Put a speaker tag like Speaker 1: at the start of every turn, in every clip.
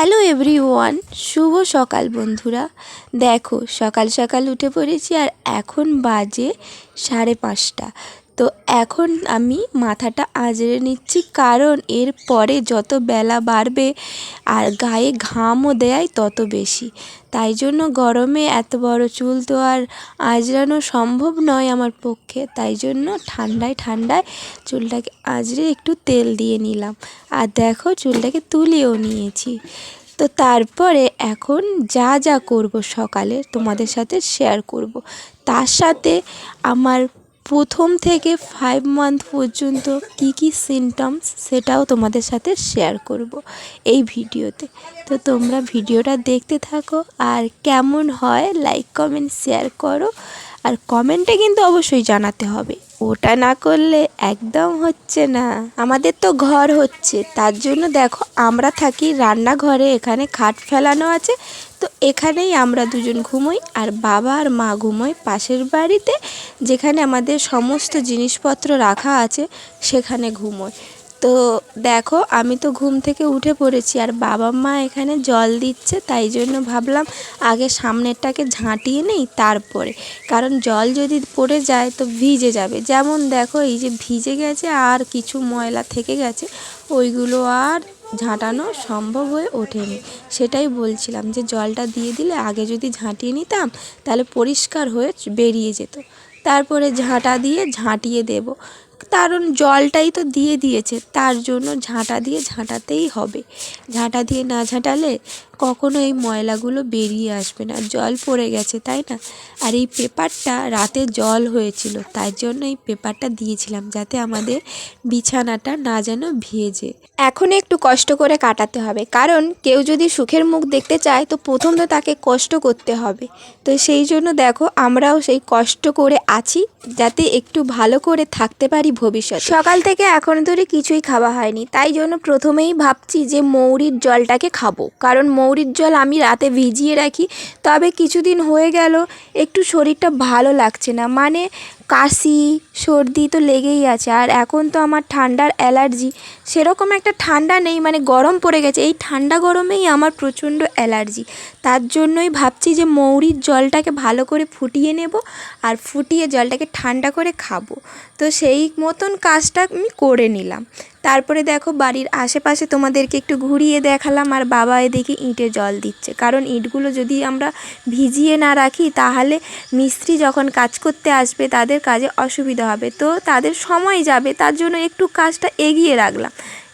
Speaker 1: Hello everyone, শুভ সকাল বন্ধুরা। দেখো সকাল সকাল উঠে পড়েছি আর এখন বাজে 5:30। তো এখন আমি মাথাটা আঁচড়ে নিচ্ছি, কারণ এর পরে যত বেলা বাড়বে আর গায়ে ঘামও দেয় তত বেশি। তাই জন্য গরমে এত বড় চুল তো আর আঁচড়ানো সম্ভব নয় আমার পক্ষে। তাই জন্য ঠান্ডায় ঠান্ডায় চুলটাকে আঁচড়ে একটু তেল দিয়ে নিলাম, আর দেখো চুলটাকে তুলেও নিয়েছি। তো তারপরে এখন যা যা করব সকালে তোমাদের সাথে শেয়ার করব। তার সাথে আমার প্রথম থেকে 5 মান্থ পর্যন্ত কি সিমটমস সেটাও তোমাদের সাথে শেয়ার করব এই ভিডিওতে। তো তোমরা ভিডিওটা দেখতে থাকো, আর কেমন হয় লাইক কমেন্ট শেয়ার করো, আর কমেন্টে কিন্তু অবশ্যই জানাতে হবে, ওটা না করলে একদম হচ্ছে না। আমাদের তো ঘর হচ্ছে, তার জন্য দেখো আমরা থাকি রান্নাঘরে, এখানে খাট ফেলানো আছে, তো এখানেই আমরা দুজন ঘুমোই, আর বাবা আর মা ঘুমোয় পাশের বাড়িতে, যেখানে আমাদের সমস্ত জিনিসপত্র রাখা আছে সেখানে ঘুমোয়। তো দেখো আমি তো ঘুম থেকে উঠে পড়েছি, আর বাবা মা এখানে জল দিচ্ছে, তাই জন্য ভাবলাম আগে সামনেরটাকে ঝাঁটিয়ে নেই তারপরে, কারণ জল যদি পড়ে যায় তো ভিজে যাবে। যেমন দেখো এই যে ভিজে গেছে আর কিছু ময়লা থেকে গেছে, ওইগুলো আর ঝাঁটানো সম্ভব হয়ে ওঠেনি। সেটাই বলছিলাম যে জলটা দিয়ে দিলে আগে যদি ঝাঁটিয়ে নিতাম তাহলে পরিষ্কার হয়ে বেরিয়ে যেত। তারপরে ঝাঁটা দিয়ে ঝাঁটিয়ে দেব, কারণ জলটাই তো দিয়ে দিয়েছে, তার জন্য ঝাঁটা দিয়ে ঝাঁটাতেই হবে। ঝাঁটা দিয়ে না ঝাঁটালে কখনো এই ময়লাগুলো বেরিয়ে আসবে না, জল পড়ে গেছে তাই না। আর এই পেপারটা রাতে জল হয়েছিল, তাই জন্য এই পেপারটা দিয়েছিলাম যাতে আমাদের বিছানাটা না যেন ভিজে। এখন একটু কষ্ট করে কাটাতে হবে, কারণ কেউ যদি সুখের মুখ দেখতে চায় তো প্রথম তো তাকে কষ্ট করতে হবে। তো সেই জন্য দেখো আমরাও সেই কষ্ট করে আছি, যাতে একটু ভালো করে থাকতে পারি ভবিষ্যতে। সকাল থেকে এখন ধরে কিছুই খাওয়া হয়নি, তাই জন্য প্রথমেই ভাবছি যে মৌরির জলটাকে খাবো, কারণ মৌরির জল আমি রাতে ভিজিয়ে রাখি। তবে কিছুদিন হয়ে গেল একটু শরীরটা ভালো লাগছে না, মানে কাশি সর্দি তো লেগেই আছে। আর এখন তো আমার ঠান্ডার অ্যালার্জি, সেরকম একটা ঠান্ডা নেই, মানে গরম পড়ে গেছে, এই ঠান্ডা গরমেই আমার প্রচণ্ড অ্যালার্জি। তার জন্যই ভাবছি যে মৌরির জলটাকে ভালো করে ফুটিয়ে নেব, আর ফুটিয়ে জলটাকে ঠান্ডা করে খাবো। তো সেই মতন কাজটা আমি করে নিলাম। তারপরে দেখো বাড়ির আশেপাশে তোমাদেরকে একটু ঘুরিয়ে দেখালাম, আর বাবা এদিকে ইঁটে জল দিচ্ছে, কারণ ইঁটগুলো যদি আমরা ভিজিয়ে না রাখি তাহলে মিস্ত্রি যখন কাজ করতে আসবে তাদের কাজে অসুবিধা হবে, তো তাদের সময় যাবে, তার জন্য একটু কাজটা এগিয়ে রাখলাম।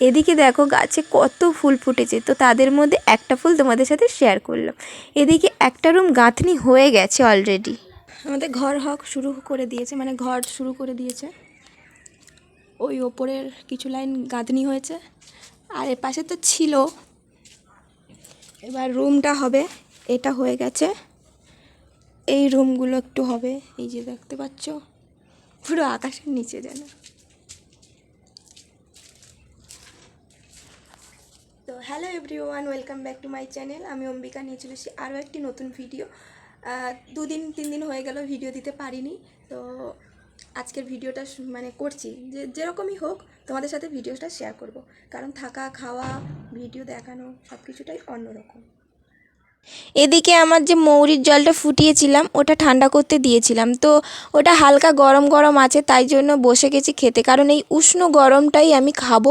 Speaker 1: এদিকে দেখো গাছে কত ফুল ফুটেছে, তো তাদের মধ্যে একটা ফুল তোমাদের সাথে শেয়ার করলাম। এদিকে একটা রুম গাঁথনি হয়ে গেছে অলরেডি, আমাদের ঘর শুরু করে দিয়েছে, মানে ঘর শুরু করে দিয়েছে। ওই ওপরের কিছু লাইন গাঁথনি হয়েছে, আর এর পাশে তো ছিল, এবার রুমটা হবে। এটা হয়ে গেছে, এই রুমগুলো একটু হবে, এই যে দেখতে পাচ্ছ পুরো আকাশের নিচে যেন। তো hello everyone, welcome back to my channel. আমি অম্বিকা নিয়ে চলে এসেছি আরও একটি নতুন ভিডিও। 2-3 দিন হয়ে গেল ভিডিও দিতে পারিনি, তো আজকের ভিডিওটা মানে করছি যে যেরকমই হোক তোমাদের সাথে ভিডিওটা শেয়ার করব, কারণ থাকা খাওয়া ভিডিও দেখানো সব কিছুটাই অন্যরকম। এদিকে আমার যে মৌরির জলটা ফুটিয়েছিলাম ওটা ঠান্ডা করতে দিয়েছিলাম, তো ওটা হালকা গরম গরম আছে, তাই জন্য বসে গেছি খেতে, কারণ এই উষ্ণ গরমটাই আমি খাবো,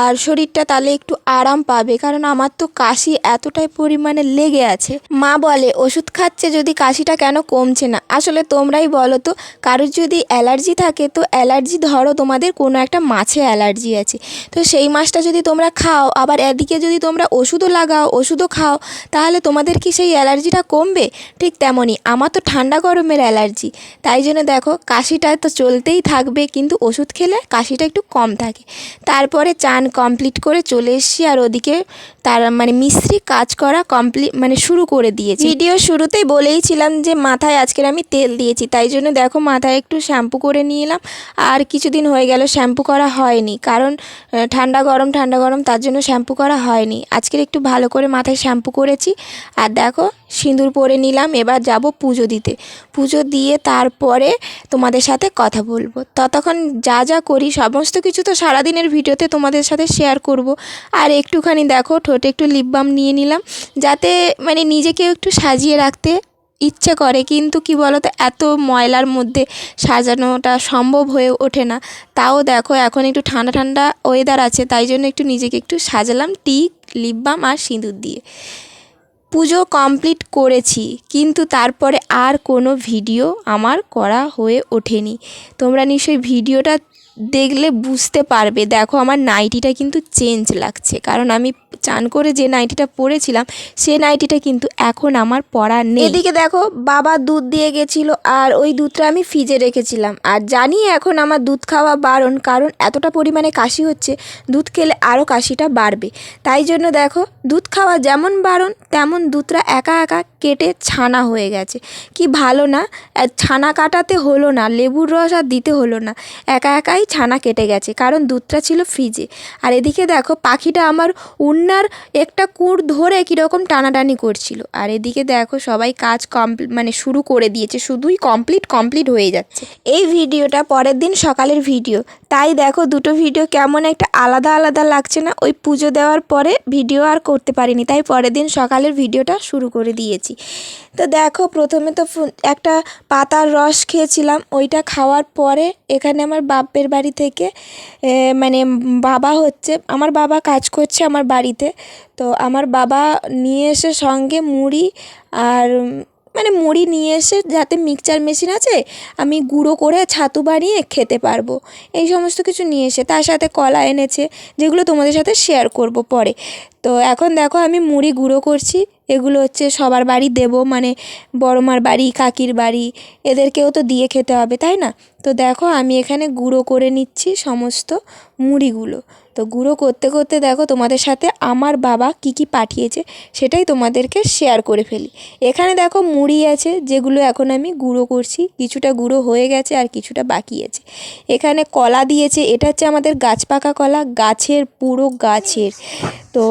Speaker 1: আর শরীরটা তাহলে একটু আরাম পাবে, কারণ আমার তো কাশি এতটাই পরিমাণে লেগে আছে। মা বলে ওষুধ খাচ্ছে যদি কাশিটা কেন কমছে না। আসলে তোমরাই বলো তো, কারোর যদি অ্যালার্জি থাকে, তো অ্যালার্জি ধরো তোমাদের কোনো একটা মাছে অ্যালার্জি আছে, তো সেই মাছটা যদি তোমরা খাও, আবার এদিকে যদি তোমরা ওষুধও লাগাও ওষুধও খাও, তাহলে তোমাদের কি সেই অ্যালার্জিটা কমবে? ঠিক তেমনই আমার তো ঠান্ডা গরমের অ্যালার্জি, তাই জন্য দেখো কাশিটা তো চলতেই থাকবে, কিন্তু ওষুধ খেলে কাশিটা একটু কম থাকে। তারপরে চান কমপ্লিট করে চলে এসেছি, আর ওদিকে তার মানে মিস্ত্রি কাজ করা মানে শুরু করে দিয়েছি। ভিডিও শুরুতেই বলেইছিলাম যে মাথায় আজকের আমি তেল দিয়েছি, তাই জন্য দেখো মাথায় একটু শ্যাম্পু করে নিয়ে এলাম। আর কিছুদিন হয়ে গেল শ্যাম্পু করা হয়নি, কারণ ঠান্ডা গরম তার জন্য শ্যাম্পু করা হয়নি। আজকের একটু ভালো করে মাথায় শ্যাম্পু করেছি, আর দেখো সিঁদুর পরে নিলাম, এবার যাব পুজো দিতে। পুজো দিয়ে তারপরে তোমাদের সাথে কথা বলবো। ততক্ষণ যা যা করি সমস্ত কিছু তো সারাদিনের ভিডিওতে তোমাদের সাথে শেয়ার করব। আর একটুখানি দেখো ঠোঁটে একটু লিপ বাম নিয়ে নিলাম, যাতে মানে নিজেকেও একটু সাজিয়ে রাখতে ইচ্ছে করে, কিন্তু কি বলো তো, এত ময়লার মধ্যে সাজানোটা সম্ভব হয়ে ওঠে না। তাও দেখো এখন একটু ঠান্ডা ঠান্ডা ওয়েদার আছে, তাই জন্য একটু নিজেকে একটু সাজালাম টিক, লিপ বাম আর সিঁদুর দিয়ে। পুজো কমপ্লিট করেছি, কিন্তু তারপরে আর কোনো ভিডিও আমার করা হয়ে ওঠেনি। তোমরা নিশ্চয়ই ভিডিওটা দেখলে বুঝতে পারবে। দেখো আমার নাইটিটা কিন্তু চেঞ্জ লাগছে, কারণ আমি চান করে যে নাইটিটা পরেছিলাম সে নাইটিটা কিন্তু এখন আমার পরা নেই। এদিকে দেখো বাবা দুধ দিয়ে গেছিলো, আর ওই দুধটা আমি ফ্রিজে রেখেছিলাম। আর জানি এখন আমার দুধ খাওয়া বারণ, কারণ এতটা পরিমাণে কাশি হচ্ছে, দুধ খেলে আরও কাশিটা বাড়বে। তাই জন্য দেখো দুধ খাওয়া যেমন বারণ তেমন দুধটা একা একা কেটে ছানা হয়ে গেছে। কি ভালো না, ছানা কাটাতে হলো না, লেবুর রস আর দিতে হলো না, একা একাই ছানা কেটে গেছে, কারণ দুধটা ছিল ফ্রিজে। আর এদিকে দেখো পাখিটা আমার উন্নার একটা কুঁড় ধরে কীরকম টানাটানি করছিল। আর এদিকে দেখো সবাই কাজ মানে শুরু করে দিয়েছে, শুধুই কমপ্লিট হয়ে যাচ্ছে। এই ভিডিওটা পরের দিন সকালের ভিডিও, তাই দেখো দুটো ভিডিও কেমন একটা আলাদা আলাদা লাগছে না। ওই পুজো দেওয়ার পরে ভিডিও আর করতে পারিনি, তাই পরের দিন সকালের ভিডিওটা শুরু করে দিয়েছি। তো দেখো প্রথমে তো একটা পাতার রস খেয়েছিলাম, ওইটা খাওয়ার পরে এখানে আমার বাপের বাড়ি থেকে মানে বাবা হচ্ছে, আমার বাবা কাজ করছে আমার বাড়িতে, তো আমার বাবা নিয়ে এসে সঙ্গে মুড়ি আর মানে মুড়ি নিয়ে এসে, যাতে মিক্সচার মেশিন আছে আমি গুঁড়ো করে ছাতু বানিয়ে খেতে পারবো, এই সমস্ত কিছু নিয়ে এসে, তার সাথে কলা এনেছে, যেগুলো তোমাদের সাথে শেয়ার করব পরে। তো এখন দেখো আমি মুড়ি গুঁড়ো করছি, এগুলো হচ্ছে সবার বাড়ি দেবো, মানে বড়মার বাড়ি, কাকির বাড়ি, এদেরকেও তো দিয়ে খেতে হবে তাই না। তো দেখো আমি এখানে গুঁড়ো করে নিচ্ছি সমস্ত মুড়িগুলো। তো গুঁড়ো করতে করতে দেখো তোমাদের সাথে আমার বাবা কি কি পাঠিয়েছে সেটাই তোমাদেরকে শেয়ার করে ফেলি। এখানে দেখো মুড়ি আছে, যেগুলো এখন আমি গুঁড়ো করছি, কিছুটা গুঁড়ো হয়ে গেছে আর কিছুটা বাকি আছে। এখানে কলা দিয়েছে, এটা হচ্ছে আমাদের গাছ পাকা কলা, গাছের, পুরো গাছের। তো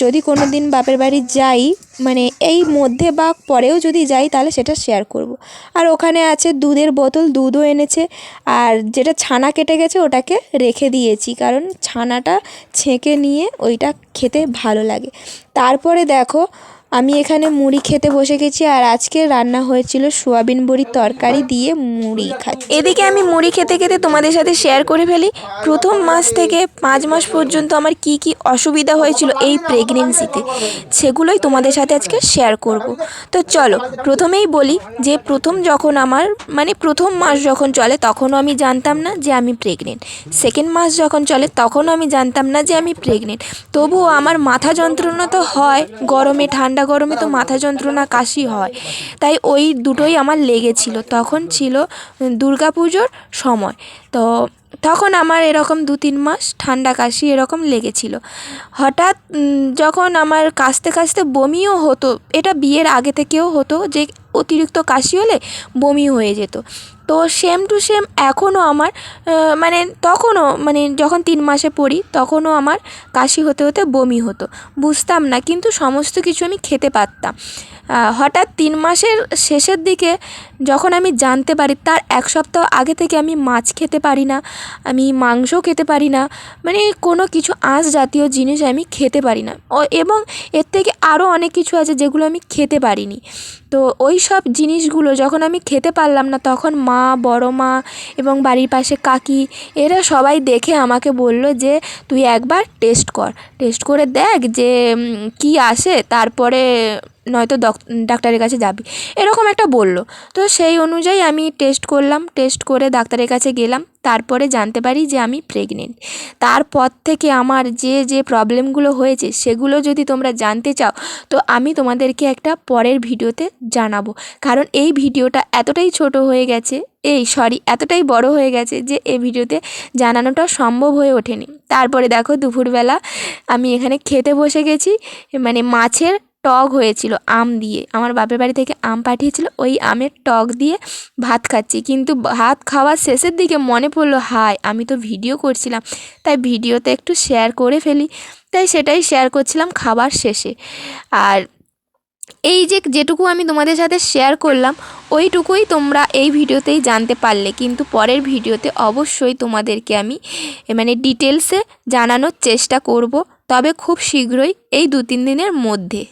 Speaker 1: যদি কোনো দিন বাপের বাড়ি যাই, মানে এই মধ্যে বা পরেও যদি যাই, তাহলে সেটা শেয়ার করব। আর ওখানে আছে দুধের বোতল, দুধও এনেছে, আর যেটা ছানা কেটে গেছে ওটাকে রেখে দিয়েছি, কারণ ছানাটা ছেঁকে নিয়ে ওইটা খেতে ভালো লাগে। তারপরে দেখো আমি এখানে মুড়ি খেতে বসে গেছি, আর আজকে রান্না হয়েছিল সোয়াবিন বড়ির তরকারি দিয়ে মুড়ি খাচ্ছি। এদিকে আমি মুড়ি খেতে খেতে তোমাদের সাথে শেয়ার করে ফেলি প্রথম মাস থেকে 5 মাস পর্যন্ত আমার কি কি অসুবিধা হয়েছিল এই প্রেগনেন্সিতে, সেগুলোই তোমাদের সাথে আজকে শেয়ার করব। তো চলো প্রথমেই বলি যে যখন আমার মানে প্রথম মাস যখন চলে তখনও আমি জানতাম না যে আমি প্রেগনেন্ট, সেকেন্ড মাস যখন চলে তখনও আমি জানতাম না যে আমি প্রেগনেন্ট। তবুও আমার মাথা যন্ত্রণা তো হয়, গরমে ঠান্ডা গরমে তো মাথা যন্ত্রণা কাশি হয়, তাই ওই দুটোই আমার লেগেছিল। তখন ছিল দুর্গাপুজোর সময়, তো তখন আমার এরকম 2-3 মাস ঠান্ডা কাশি এরকম লেগেছিল। হঠাৎ যখন আমার কাশতে কাশতে বমিও হতো, এটা বিয়ের আগে থেকেও হতো যে অতিরিক্ত কাশি হলে বমি হয়ে যেত। তো সেম টু সেম এখনও আমার মানে তখনও মানে যখন 3 মাসে পড়ি তখনও আমার কাশি হতে হতে বমি হতো, বুঝতাম না, কিন্তু সমস্ত কিছু আমি খেতে পারতাম। হঠাৎ 3 মাসের শেষের দিকে যখন আমি জানতে পারি, তার 1 সপ্তাহ আগে থেকে আমি মাছ খেতে পারি না, আমি মাংস খেতে পারি না, মানে কোনো কিছু আঁশ জাতীয় জিনিস আমি খেতে পারি না, এবং এর থেকে আরও অনেক কিছু আছে যেগুলো আমি খেতে পারিনি। তো ওই সব জিনিসগুলো যখন আমি খেতে পারলাম না, তখন মা, বড় মা এবং বাড়ির পাশে কাকি, এরা সবাই দেখে আমাকে বলল যে তুই একবার টেস্ট করে দেখ যে কি আসে, তারপরে নয়তো ডাক্তারের কাছে যাবি, এরকম একটা বলল। তো সেই অনুযায়ী আমি টেস্ট করলাম, টেস্ট করে ডাক্তারের কাছে গেলাম, তারপরে জানতে পারি যে আমি প্রেগনেন্ট। তারপর থেকে আমার যে প্রবলেমগুলো হয়েছে সেগুলো যদি তোমরা জানতে চাও, তো আমি তোমাদেরকে একটা পরের ভিডিওতে জানাবো, কারণ এই ভিডিওটা এতটাই ছোট হয়ে গেছে, এতটাই বড় হয়ে গেছে যে এই ভিডিওতে জানানোটা সম্ভব হয়ে ওঠেনি। তারপরে দেখো দুপুরবেলা আমি এখানে খেতে বসে গেছি, মানে মাছের টক হয়েছিল আম দিয়ে, আমার বাপের বাড়ি থেকে আম পাঠিয়েছিল, ওই আমের টক দিয়ে ভাত খাচ্ছি। কিন্তু ভাত খাওয়ার শেষের দিকে মনে পড়লো, হায় আমি তো ভিডিও করছিলাম, তাই ভিডিওতে একটু শেয়ার করে ফেলি, তাই সেটাই শেয়ার করছিলাম খাবার শেষে। আর এই যে যেটুকু আমি তোমাদের সাথে শেয়ার করলাম ওইটুকুই তোমরা এই ভিডিওতেই জানতে পারলে, কিন্তু পরের ভিডিওতে অবশ্যই তোমাদেরকে আমি মানে ডিটেলসে জানানোর চেষ্টা করব, তবে খুব শীঘ্রই এই 2-3 দিনের মধ্যে।